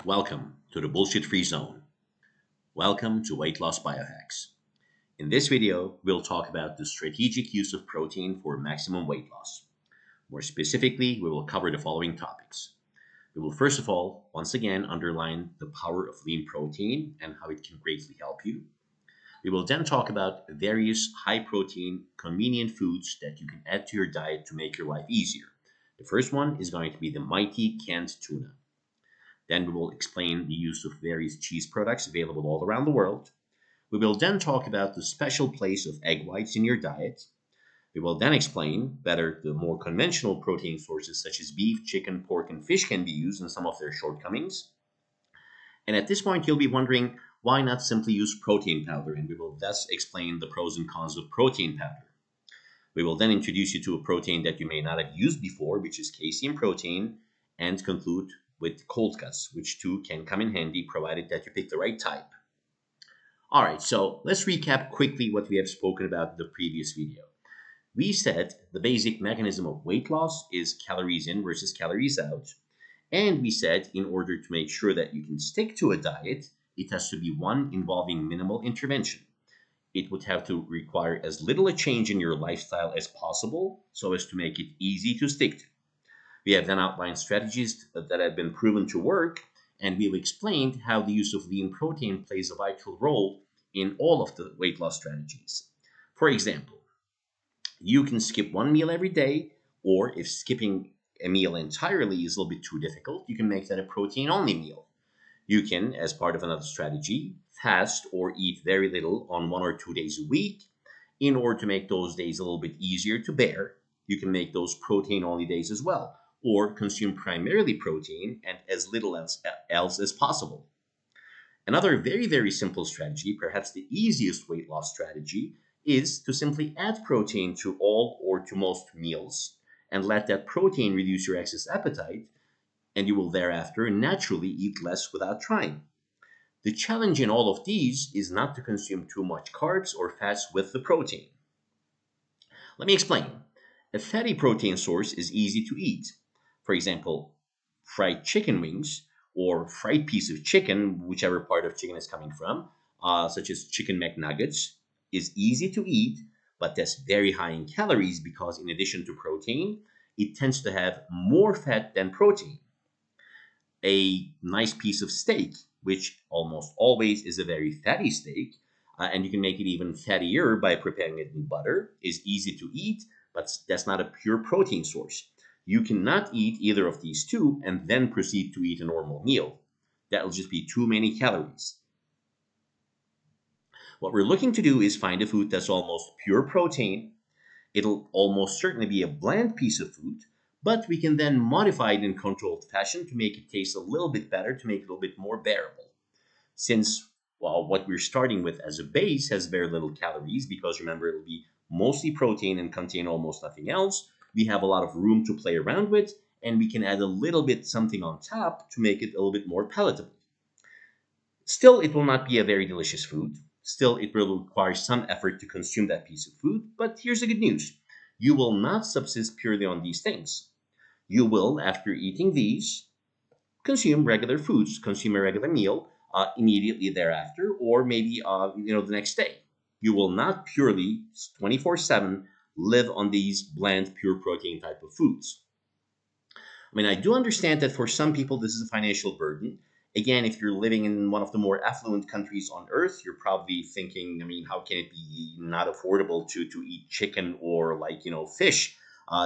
Welcome to the bullshit-free zone. Welcome to Weight Loss Biohacks. In this video, we'll talk about the strategic use of protein for maximum weight loss. More specifically, we will cover the following topics. We will first of all, once again, underline the power of lean protein and how it can greatly help you. We will then talk about various high-protein, convenient foods that you can add to your diet to make your life easier. The first one is going to be the mighty canned tuna. Then we will explain the use of various cheese products available all around the world. We will then talk about the special place of egg whites in your diet. We will then explain whether the more conventional protein sources such as beef, chicken, pork, and fish can be used and some of their shortcomings. And at this point, you'll be wondering, why not simply use protein powder? And we will thus explain the pros and cons of protein powder. We will then introduce you to a protein that you may not have used before, which is casein protein, and conclude with cold cuts, which too can come in handy provided that you pick the right type. All right, so let's recap quickly what we have spoken about in the previous video. We said the basic mechanism of weight loss is calories in versus calories out. And we said in order to make sure that you can stick to a diet, it has to be one involving minimal intervention. It would have to require as little a change in your lifestyle as possible so as to make it easy to stick to. We have then outlined strategies that have been proven to work, and we've explained how the use of lean protein plays a vital role in all of the weight loss strategies. For example, you can skip one meal every day, or if skipping a meal entirely is a little bit too difficult, you can make that a protein-only meal. You can, as part of another strategy, fast or eat very little on 1 or 2 days a week. In order to make those days a little bit easier to bear, you can make those protein-only days as well, or consume primarily protein and as little else as possible. Another very, very simple strategy, perhaps the easiest weight loss strategy, is to simply add protein to all or to most meals and let that protein reduce your excess appetite, and you will thereafter naturally eat less without trying. The challenge in all of these is not to consume too much carbs or fats with the protein. Let me explain. A fatty protein source is easy to eat. For example, fried chicken wings or fried piece of chicken, whichever part of chicken is coming from, such as chicken McNuggets, is easy to eat, but that's very high in calories because in addition to protein, it tends to have more fat than protein. A nice piece of steak, which almost always is a very fatty steak, and you can make it even fattier by preparing it in butter, is easy to eat, but that's not a pure protein source. You cannot eat either of these two and then proceed to eat a normal meal. That will just be too many calories. What we're looking to do is find a food that's almost pure protein. It'll almost certainly be a bland piece of food, but we can then modify it in controlled fashion to make it taste a little bit better, to make it a little bit more bearable. Since, well, what we're starting with as a base has very little calories, because remember, it'll be mostly protein and contain almost nothing else, we have a lot of room to play around with, and we can add a little bit something on top to make it a little bit more palatable. Still, it will not be a very delicious food. Still, it will require some effort to consume that piece of food, but here's the good news. You will not subsist purely on these things. You will, after eating these, consume regular foods, consume a regular meal immediately thereafter, or maybe the next day. You will not purely 24/7 live on these bland, pure protein type of foods. I mean, I do understand that for some people this is a financial burden. Again, if you're living in one of the more affluent countries on earth, you're probably thinking, I mean, how can it be not affordable to eat chicken or fish?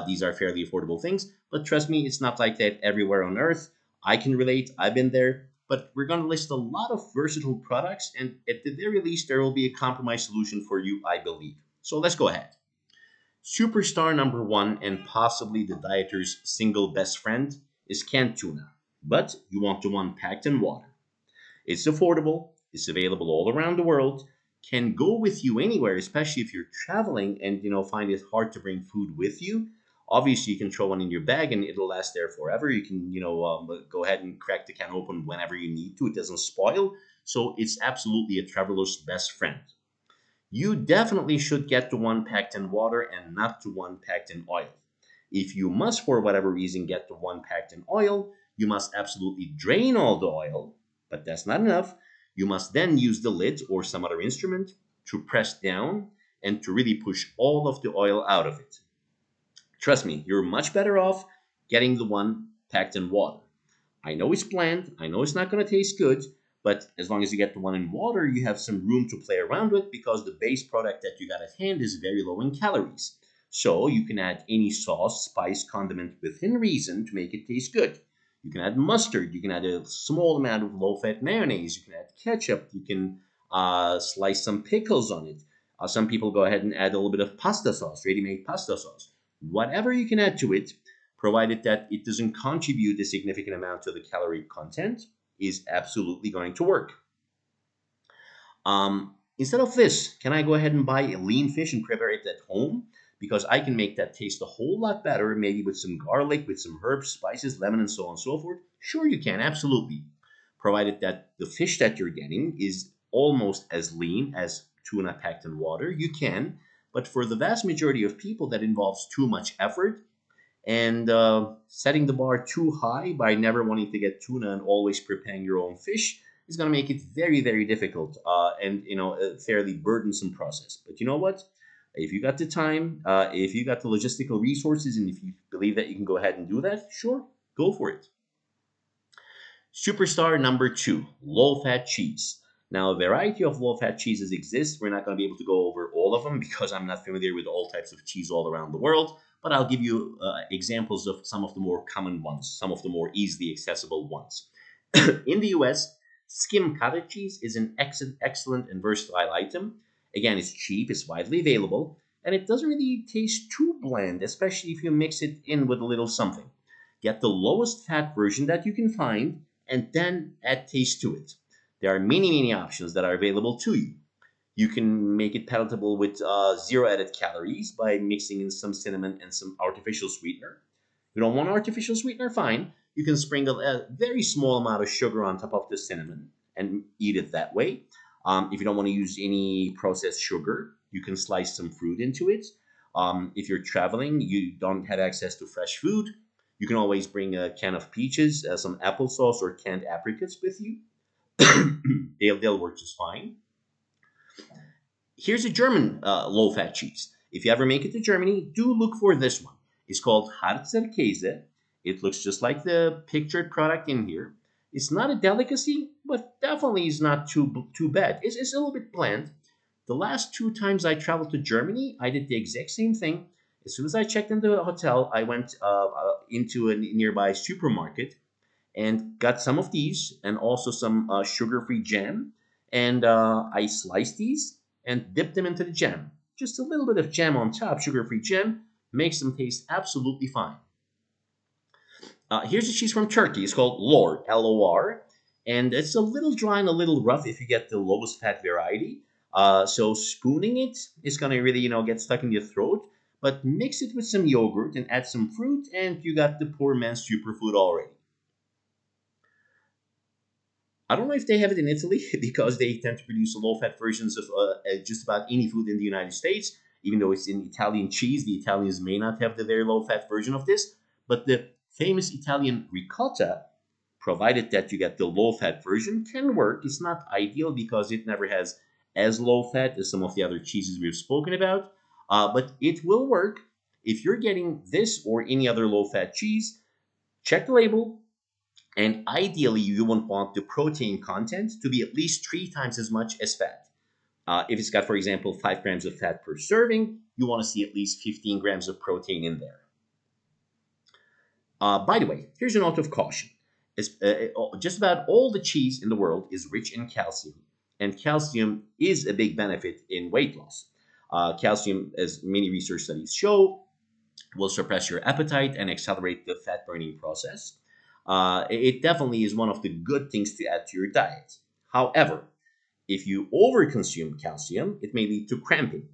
These are fairly affordable things, but trust me, it's not like that everywhere on earth. I can relate, I've been there, but we're going to list a lot of versatile products, and at the very least, there will be a compromise solution for you, I believe. So let's go ahead. Superstar number one, and possibly the dieter's single best friend, is canned tuna. But you want the one packed in water. It's affordable, it's available all around the world, can go with you anywhere, especially if you're traveling and find it hard to bring food with you. Obviously, you can throw one in your bag and it'll last there forever. You can, go ahead and crack the can open whenever you need to. It doesn't spoil. So it's absolutely a traveler's best friend. You definitely should get the one packed in water and not the one packed in oil. If you must, for whatever reason, get the one packed in oil, you must absolutely drain all the oil, but that's not enough. You must then use the lid or some other instrument to press down and to really push all of the oil out of it. Trust me, you're much better off getting the one packed in water. I know it's bland, I know it's not going to taste good, but as long as you get the one in water, you have some room to play around with because the base product that you got at hand is very low in calories. So you can add any sauce, spice, condiment within reason to make it taste good. You can add mustard, you can add a small amount of low fat mayonnaise, you can add ketchup, you can slice some pickles on it. Some people go ahead and add a little bit of pasta sauce, ready made pasta sauce. Whatever you can add to it, provided that it doesn't contribute a significant amount to the calorie content, is absolutely going to work. Instead of this, can I go ahead and buy a lean fish and prepare it at home? Because I can make that taste a whole lot better, maybe with some garlic, with some herbs, spices, lemon, and so on and so forth. Sure, you can, absolutely. Provided that the fish that you're getting is almost as lean as tuna packed in water, you can. But for the vast majority of people, that involves too much effort and setting the bar too high by never wanting to get tuna and always preparing your own fish is going to make it very, very difficult and a fairly burdensome process. But you know what? If you got the time, if you got the logistical resources, and if you believe that you can go ahead and do that, sure, go for it. Superstar number two, low-fat cheese. Now, a variety of low-fat cheeses exist. We're not going to be able to go over all of them because I'm not familiar with all types of cheese all around the world, but I'll give you examples of some of the more common ones, some of the more easily accessible ones. In the US, skim cottage cheese is an excellent and versatile item. Again, it's cheap, it's widely available, and it doesn't really taste too bland, especially if you mix it in with a little something. Get the lowest fat version that you can find and then add taste to it. There are many, many options that are available to you. You can make it palatable with zero added calories by mixing in some cinnamon and some artificial sweetener. If you don't want artificial sweetener, fine. You can sprinkle a very small amount of sugar on top of the cinnamon and eat it that way. If you don't want to use any processed sugar, you can slice some fruit into it. If you're traveling, you don't have access to fresh food, you can always bring a can of peaches, some applesauce, or canned apricots with you. They'll work just fine. Here's a German low-fat cheese. If you ever make it to Germany, do look for this one. It's called Harzer Käse. It looks just like the pictured product in here. It's not a delicacy, but definitely is not too bad. It's a little bit bland. The last two times I traveled to Germany, I did the exact same thing. As soon as I checked into a hotel, I went into a nearby supermarket and got some of these and also some sugar-free jam. And I sliced these and dipped them into the jam. Just a little bit of jam on top, sugar-free jam, makes them taste absolutely fine. Here's a cheese from Turkey. It's called Lor, Lor, and it's a little dry and a little rough if you get the lowest fat variety. So spooning it is going to really, get stuck in your throat. But mix it with some yogurt and add some fruit, and you got the poor man's superfood already. I don't know if they have it in Italy because they tend to produce low-fat versions of just about any food in the United States. Even though it's in Italian cheese, the Italians may not have the very low-fat version of this. But the famous Italian ricotta, provided that you get the low-fat version, can work. It's not ideal because it never has as low-fat as some of the other cheeses we've spoken about. But it will work. If you're getting this or any other low-fat cheese, check the label, and ideally, you won't want the protein content to be at least 3 times as much as fat. If it's got, for example, 5 grams of fat per serving, you want to see at least 15 grams of protein in there. By the way, here's a note of caution. Just about all the cheese in the world is rich in calcium, and calcium is a big benefit in weight loss. Calcium, as many research studies show, will suppress your appetite and accelerate the fat burning process. It definitely is one of the good things to add to your diet. However, if you overconsume calcium, it may lead to cramping.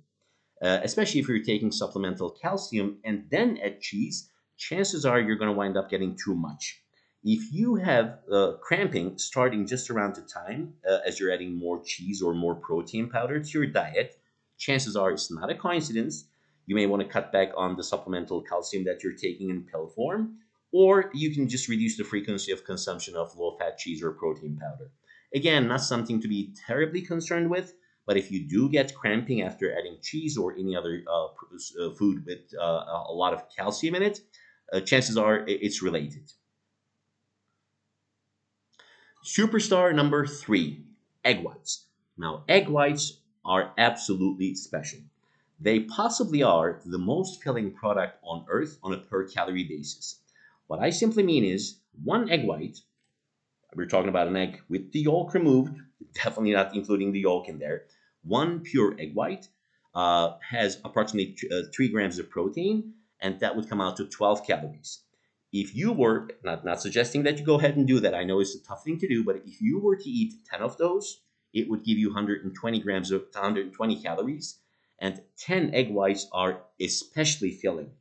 Especially if you're taking supplemental calcium and then add cheese, chances are you're going to wind up getting too much. If you have cramping starting just around the time as you're adding more cheese or more protein powder to your diet, chances are it's not a coincidence. You may want to cut back on the supplemental calcium that you're taking in pill form, Or you can just reduce the frequency of consumption of low-fat cheese or protein powder. Again, not something to be terribly concerned with, but if you do get cramping after adding cheese or any other food with a lot of calcium in it, chances are it's related. Superstar number three, egg whites. Now, egg whites are absolutely special. They possibly are the most filling product on earth on a per calorie basis. What I simply mean is one egg white, we're talking about an egg with the yolk removed, definitely not including the yolk in there. One pure egg white has approximately 3 grams of protein, and that would come out to 12 calories. If you were not suggesting that you go ahead and do that, I know it's a tough thing to do, but if you were to eat 10 of those, it would give you 120 grams of 120 calories, and 10 egg whites are especially filling.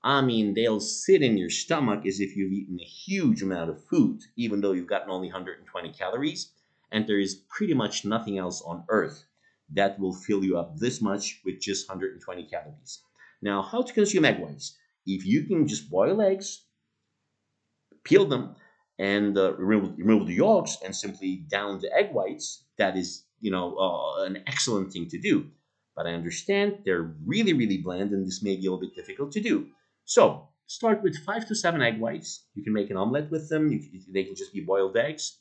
I mean, they'll sit in your stomach as if you've eaten a huge amount of food, even though you've gotten only 120 calories. And there is pretty much nothing else on earth that will fill you up this much with just 120 calories. Now, how to consume egg whites? If you can just boil eggs, peel them, and remove the yolks and simply down the egg whites, that is, an excellent thing to do. But I understand they're really, really bland, and this may be a little bit difficult to do. So start with 5 to 7 egg whites. You can make an omelet with them. They can just be boiled eggs,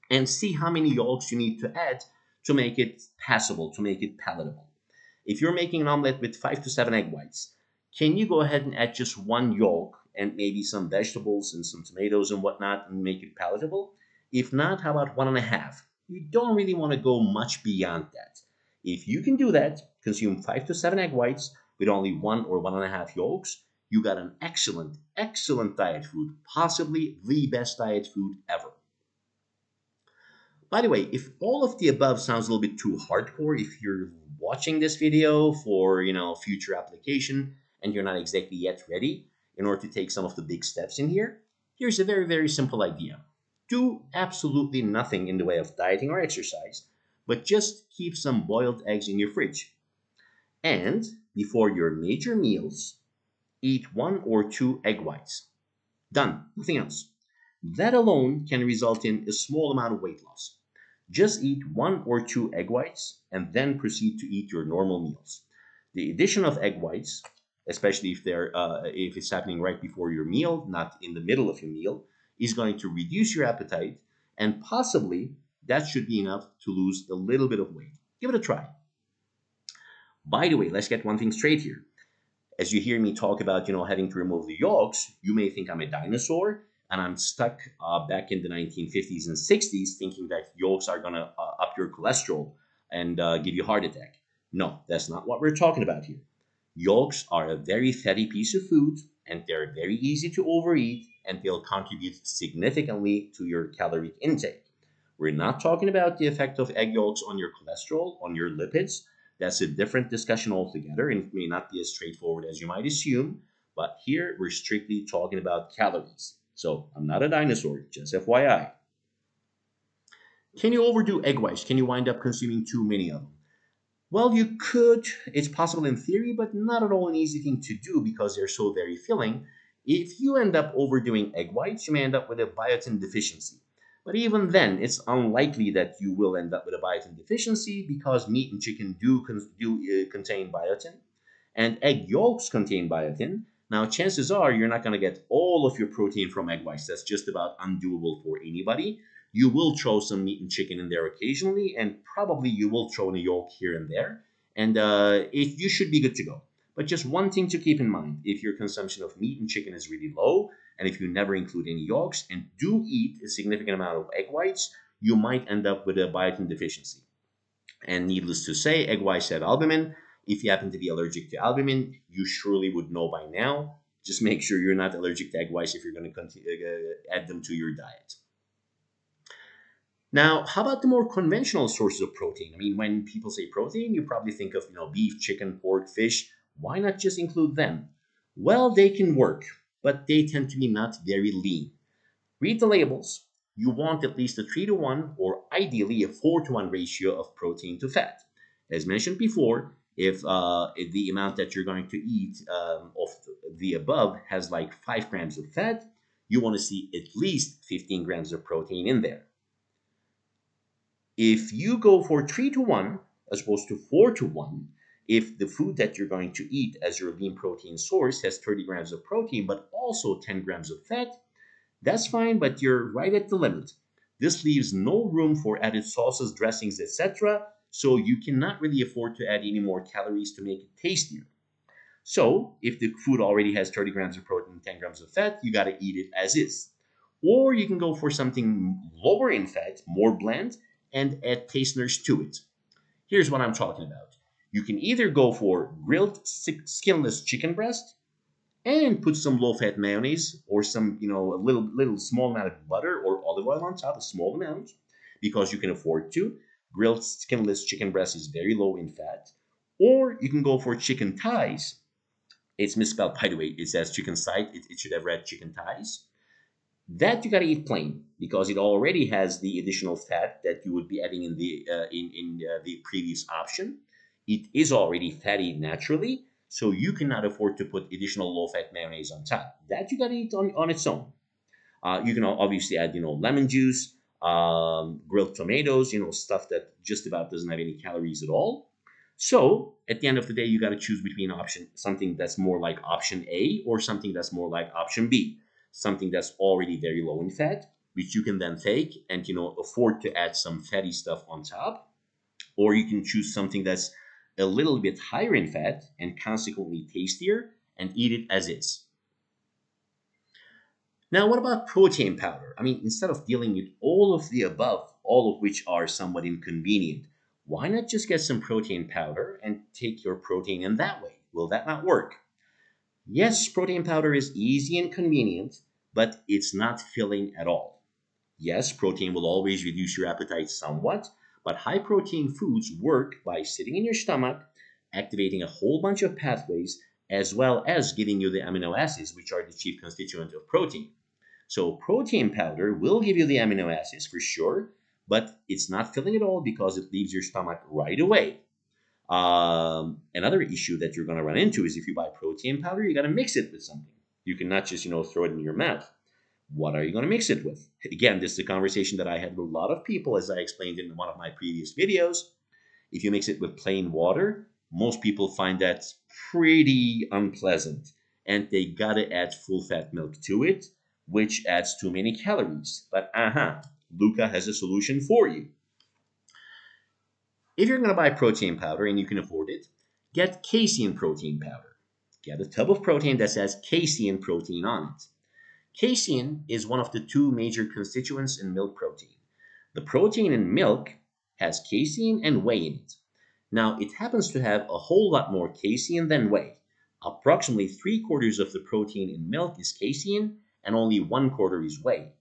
and see how many yolks you need to add to make it passable, to make it palatable. If you're making an omelet with 5 to 7 egg whites, can you go ahead and add just one yolk and maybe some vegetables and some tomatoes and whatnot and make it palatable? If not, how about 1.5? You don't really want to go much beyond that. If you can do that, consume 5 to 7 egg whites with only 1 or 1.5 yolks, you got an excellent, excellent diet food, possibly the best diet food ever. By the way, if all of the above sounds a little bit too hardcore, if you're watching this video for, future application and you're not exactly yet ready in order to take some of the big steps in here, here's a very, very simple idea. Do absolutely nothing in the way of dieting or exercise, but just keep some boiled eggs in your fridge. And before your major meals, eat 1 or 2 egg whites. Done, nothing else. That alone can result in a small amount of weight loss. Just eat 1 or 2 egg whites and then proceed to eat your normal meals. The addition of egg whites, especially if it's happening right before your meal, not in the middle of your meal, is going to reduce your appetite, and possibly that should be enough to lose a little bit of weight. Give it a try. By the way, let's get one thing straight here. As you hear me talk about, having to remove the yolks, you may think I'm a dinosaur and I'm stuck back in the 1950s and 60s thinking that yolks are going to up your cholesterol and give you a heart attack. No, that's not what we're talking about here. Yolks are a very fatty piece of food, and they're very easy to overeat, and they'll contribute significantly to your caloric intake. We're not talking about the effect of egg yolks on your cholesterol, on your lipids. That's a different discussion altogether, and it may not be as straightforward as you might assume. But here we're strictly talking about calories. So I'm not a dinosaur, just FYI. Can you overdo egg whites? Can you wind up consuming too many of them? Well, you could. It's possible in theory, but not at all an easy thing to do because they're so very filling. If you end up overdoing egg whites, you may end up with a biotin deficiency. But even then, it's unlikely that you will end up with a biotin deficiency because meat and chicken do contain biotin, and egg yolks contain biotin. Now, chances are you're not going to get all of your protein from egg whites. That's just about undoable for anybody. You will throw some meat and chicken in there occasionally, and probably you will throw in a yolk here and there, and you should be good to go. But just one thing to keep in mind: if your consumption of meat and chicken is really low, and if you never include any yolks and do eat a significant amount of egg whites, you might end up with a biotin deficiency. And needless to say, egg whites have albumin. If you happen to be allergic to albumin, you surely would know by now. Just make sure you're not allergic to egg whites if you're going to add them to your diet. Now, how about the more conventional sources of protein? I mean, when people say protein, you probably think of, beef, chicken, pork, fish. Why not just include them? Well, they can work, but they tend to be not very lean. Read the labels. You want at least a 3 to 1 or ideally a 4 to 1 ratio of protein to fat. As mentioned before, if the amount that you're going to eat of the above has like 5 grams of fat, you want to see at least 15 grams of protein in there. If you go for 3 to 1 as opposed to 4 to 1, if the food that you're going to eat as your lean protein source has 30 grams of protein but also 10 grams of fat, that's fine, but you're right at the limit. This leaves no room for added sauces, dressings, etc., so you cannot really afford to add any more calories to make it tastier. So, if the food already has 30 grams of protein, 10 grams of fat, you got to eat it as is. Or you can go for something lower in fat, more bland, and add tasteners to it. Here's what I'm talking about. You can either go for grilled skinless chicken breast and put some low-fat mayonnaise or some, a little small amount of butter or olive oil on top, a small amount, because you can afford to. Grilled skinless chicken breast is very low in fat. Or you can go for chicken thighs. It's misspelled, by the way. It says chicken side. It should have read chicken thighs. That you gotta eat plain because it already has the additional fat that you would be adding in the previous option. It is already fatty naturally, so you cannot afford to put additional low-fat mayonnaise on top. That you gotta eat on its own. You can obviously add, lemon juice, grilled tomatoes, stuff that just about doesn't have any calories at all. So at the end of the day, you got to choose between something that's more like option A or something that's more like option B. Something that's already very low in fat, which you can then take and afford to add some fatty stuff on top, or you can choose something that's a little bit higher in fat and consequently tastier and eat it as is. Now, what about protein powder? I mean, instead of dealing with all of the above, all of which are somewhat inconvenient, why not just get some protein powder and take your protein in that way? Will that not work? Yes, protein powder is easy and convenient, but it's not filling at all. Yes, protein will always reduce your appetite somewhat, but high protein foods work by sitting in your stomach, activating a whole bunch of pathways, as well as giving you the amino acids, which are the chief constituent of protein. So protein powder will give you the amino acids for sure, but it's not filling at all because it leaves your stomach right away. Another issue that you're going to run into is if you buy protein powder, you got to mix it with something. You cannot just, throw it in your mouth. What are you going to mix it with? Again, this is a conversation that I had with a lot of people, as I explained in one of my previous videos. If you mix it with plain water, most people find that pretty unpleasant, and they got to add full-fat milk to it, which adds too many calories. But Luca has a solution for you. If you're going to buy protein powder and you can afford it, get casein protein powder. Get a tub of protein that says casein protein on it. Casein is one of the two major constituents in milk protein. The protein in milk has casein and whey in it. Now, it happens to have a whole lot more casein than whey. Approximately 3/4 of the protein in milk is casein and only 1/4 is whey.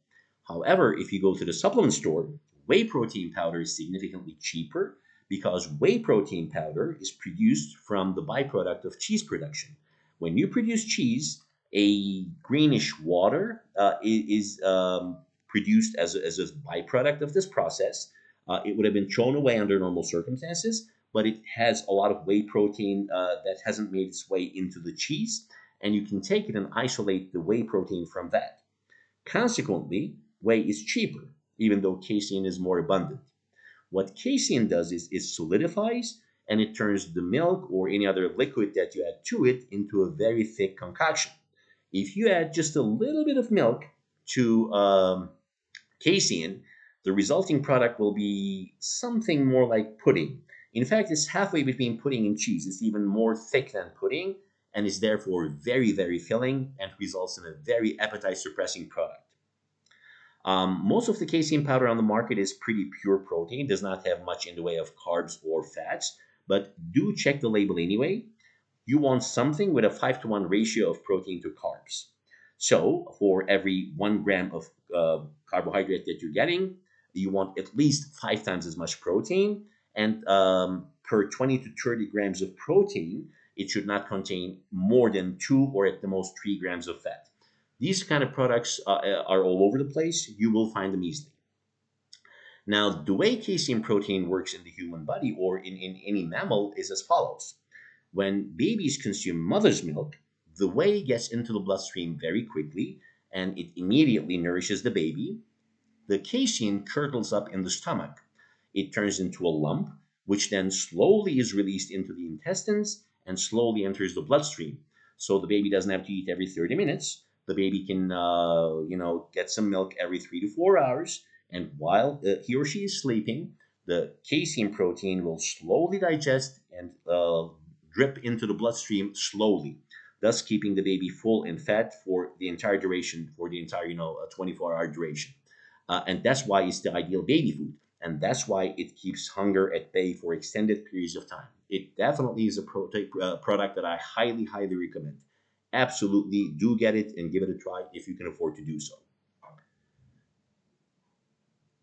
However, if you go to the supplement store, whey protein powder is significantly cheaper because whey protein powder is produced from the byproduct of cheese production. When you produce cheese, a greenish water is produced as a byproduct of this process. It would have been thrown away under normal circumstances, but it has a lot of whey protein that hasn't made its way into the cheese, and you can take it and isolate the whey protein from that. Consequently, whey is cheaper, even though casein is more abundant. What casein does is it solidifies and it turns the milk or any other liquid that you add to it into a very thick concoction. If you add just a little bit of milk to casein, the resulting product will be something more like pudding. In fact, it's halfway between pudding and cheese. It's even more thick than pudding and is therefore very, very filling and results in a very appetite suppressing product. Most of the casein powder on the market is pretty pure protein, does not have much in the way of carbs or fats, but do check the label anyway. You want something with a 5-to-1 ratio of protein to carbs. So for every 1 gram of carbohydrate that you're getting, you want at least 5 times as much protein. And per 20 to 30 grams of protein, it should not contain more than 2 or at the most 3 grams of fat. These kind of products are all over the place. You will find them easily. Now, the way casein protein works in the human body or in any mammal is as follows. When babies consume mother's milk, the whey gets into the bloodstream very quickly and it immediately nourishes the baby. The casein curdles up in the stomach. It turns into a lump, which then slowly is released into the intestines and slowly enters the bloodstream. So the baby doesn't have to eat every 30 minutes. The baby can, get some milk every 3 to 4 hours. And while he or she is sleeping, the casein protein will slowly digest and drip into the bloodstream slowly, thus keeping the baby full and fed for the entire duration, for the entire, 24-hour duration. And that's why it's the ideal baby food. And that's why it keeps hunger at bay for extended periods of time. It definitely is a product that I highly, highly recommend. Absolutely do get it and give it a try if you can afford to do so.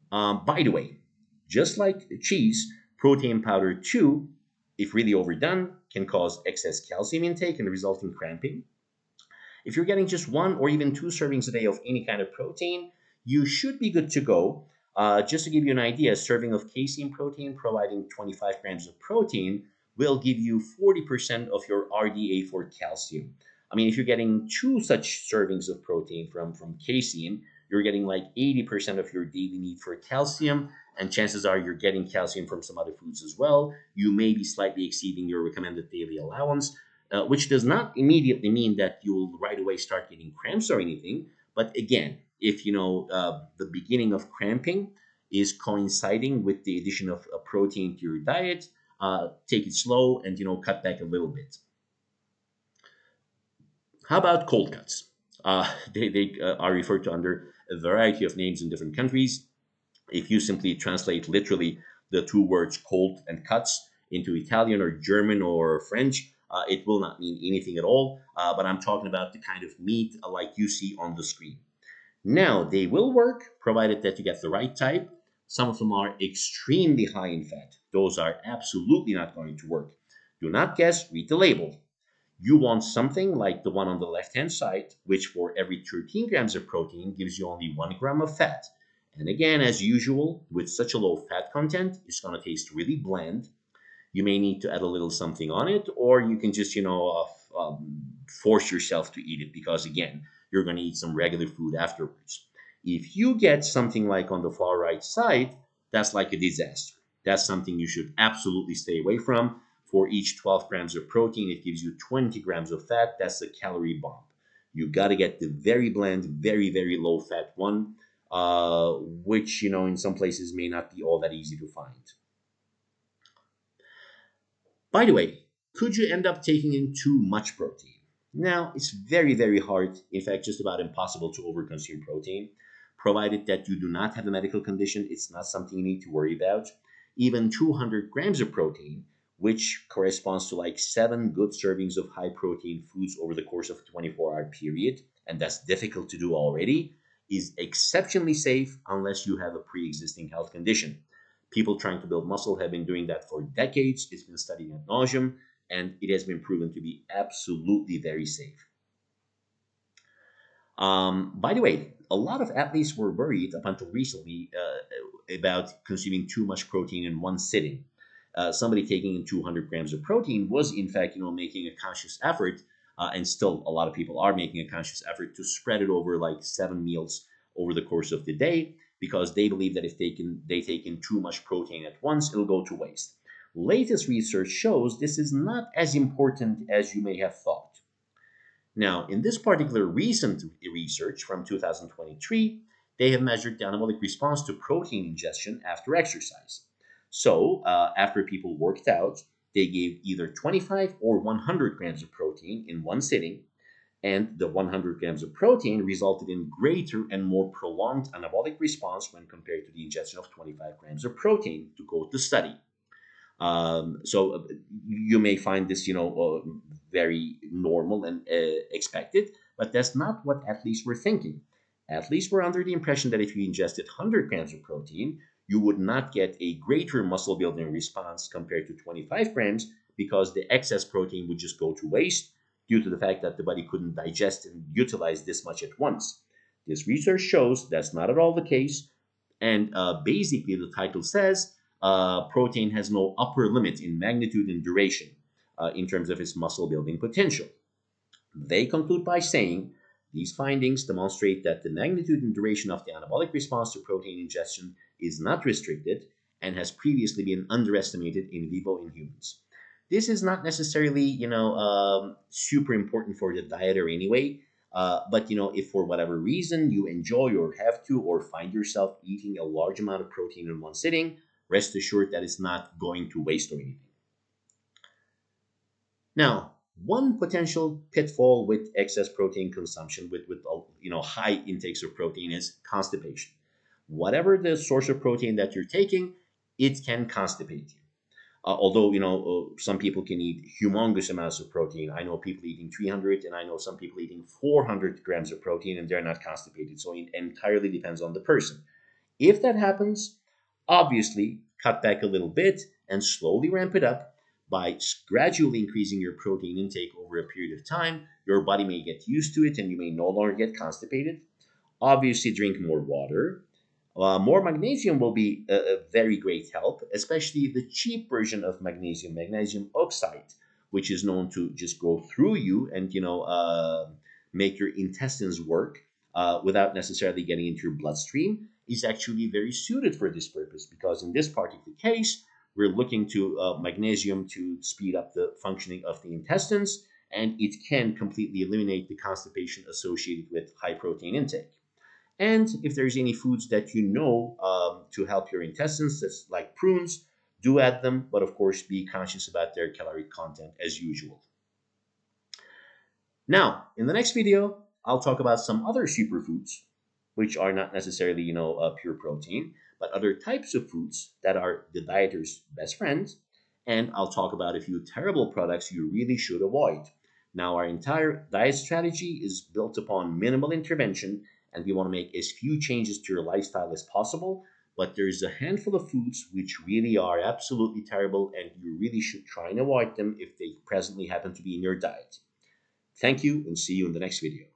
By the way, just like cheese, protein powder too, if really overdone, can cause excess calcium intake and result in cramping. If you're getting just 1 or even 2 servings a day of any kind of protein, you should be good to go. Just to give you an idea, a serving of casein protein providing 25 grams of protein will give you 40% of your RDA for calcium. I mean, if you're getting 2 such servings of protein from casein, you're getting like 80% of your daily need for calcium. And chances are you're getting calcium from some other foods as well. You may be slightly exceeding your recommended daily allowance, which does not immediately mean that you'll right away start getting cramps or anything. But again, if the beginning of cramping is coinciding with the addition of a protein to your diet, take it slow and cut back a little bit. How about cold cuts? They are referred to under a variety of names in different countries. If you simply translate literally the two words cold and cuts into Italian or German or French, it will not mean anything at all. But I'm talking about the kind of meat like you see on the screen. Now, they will work provided that you get the right type. Some of them are extremely high in fat. Those are absolutely not going to work. Do not guess, read the label. You want something like the one on the left hand side, which for every 13 grams of protein gives you only 1 gram of fat. And again, as usual, with such a low fat content, it's going to taste really bland. You may need to add a little something on it, or you can just, force yourself to eat it because, again, you're going to eat some regular food afterwards. If you get something like on the far right side, that's like a disaster. That's something you should absolutely stay away from. For each 12 grams of protein, it gives you 20 grams of fat. That's a calorie bomb. You got to get the very bland, very, very low fat one, which, in some places may not be all that easy to find. By the way, could you end up taking in too much protein? Now, it's very, very hard, in fact, just about impossible to overconsume protein. Provided that you do not have a medical condition, it's not something you need to worry about. Even 200 grams of protein, which corresponds to like 7 good servings of high protein foods over the course of a 24-hour period, and that's difficult to do already, is exceptionally safe unless you have a pre existing health condition. People trying to build muscle have been doing that for decades. It's been studied ad nauseum, and it has been proven to be absolutely very safe. By the way, a lot of athletes were worried up until recently about consuming too much protein in one sitting. Somebody taking in 200 grams of protein was, in fact, making a conscious effort, and still a lot of people are making a conscious effort to spread it over like 7 meals over the course of the day because they believe that if they take in too much protein at once, it'll go to waste. Latest research shows this is not as important as you may have thought. Now, in this particular recent research from 2023, they have measured the anabolic response to protein ingestion after exercise. So, after people worked out, they gave either 25 or 100 grams of protein in one sitting, and the 100 grams of protein resulted in greater and more prolonged anabolic response when compared to the ingestion of 25 grams of protein, to quote the study. So you may find this, very normal and expected, but that's not what athletes were thinking. Athletes were under the impression that if you ingested 100 grams of protein, you would not get a greater muscle building response compared to 25 grams because the excess protein would just go to waste due to the fact that the body couldn't digest and utilize this much at once. This research shows that's not at all the case, and basically the title says protein has no upper limit in magnitude and duration in terms of its muscle building potential. They conclude by saying These findings demonstrate that the magnitude and duration of the anabolic response to protein ingestion is not restricted and has previously been underestimated in vivo in humans. This is not necessarily, super important for the dieter anyway. But if for whatever reason you enjoy or have to or find yourself eating a large amount of protein in one sitting, rest assured that it's not going to waste or anything. Now, one potential pitfall with excess protein consumption, with high intakes of protein, is constipation. Whatever the source of protein that you're taking, it can constipate you. Although some people can eat humongous amounts of protein. I know people eating 300, and I know some people eating 400 grams of protein, and they're not constipated. So it entirely depends on the person. If that happens, obviously cut back a little bit and slowly ramp it up by gradually increasing your protein intake over a period of time. Your body may get used to it and you may no longer get constipated. Obviously, drink more water. More magnesium will be a very great help, especially the cheap version of magnesium, magnesium oxide, which is known to just go through you and make your intestines work without necessarily getting into your bloodstream, is actually very suited for this purpose, because in this particular case, we're looking to magnesium to speed up the functioning of the intestines, and it can completely eliminate the constipation associated with high protein intake. And if there's any foods that to help your intestines, that's like prunes, do add them, but of course be conscious about their calorie content as usual. Now, in the next video, I'll talk about some other superfoods, which are not necessarily, pure protein, but other types of foods that are the dieter's best friends. And I'll talk about a few terrible products you really should avoid. Now, our entire diet strategy is built upon minimal intervention, and we want to make as few changes to your lifestyle as possible. But there's a handful of foods which really are absolutely terrible, and you really should try and avoid them if they presently happen to be in your diet. Thank you, and see you in the next video.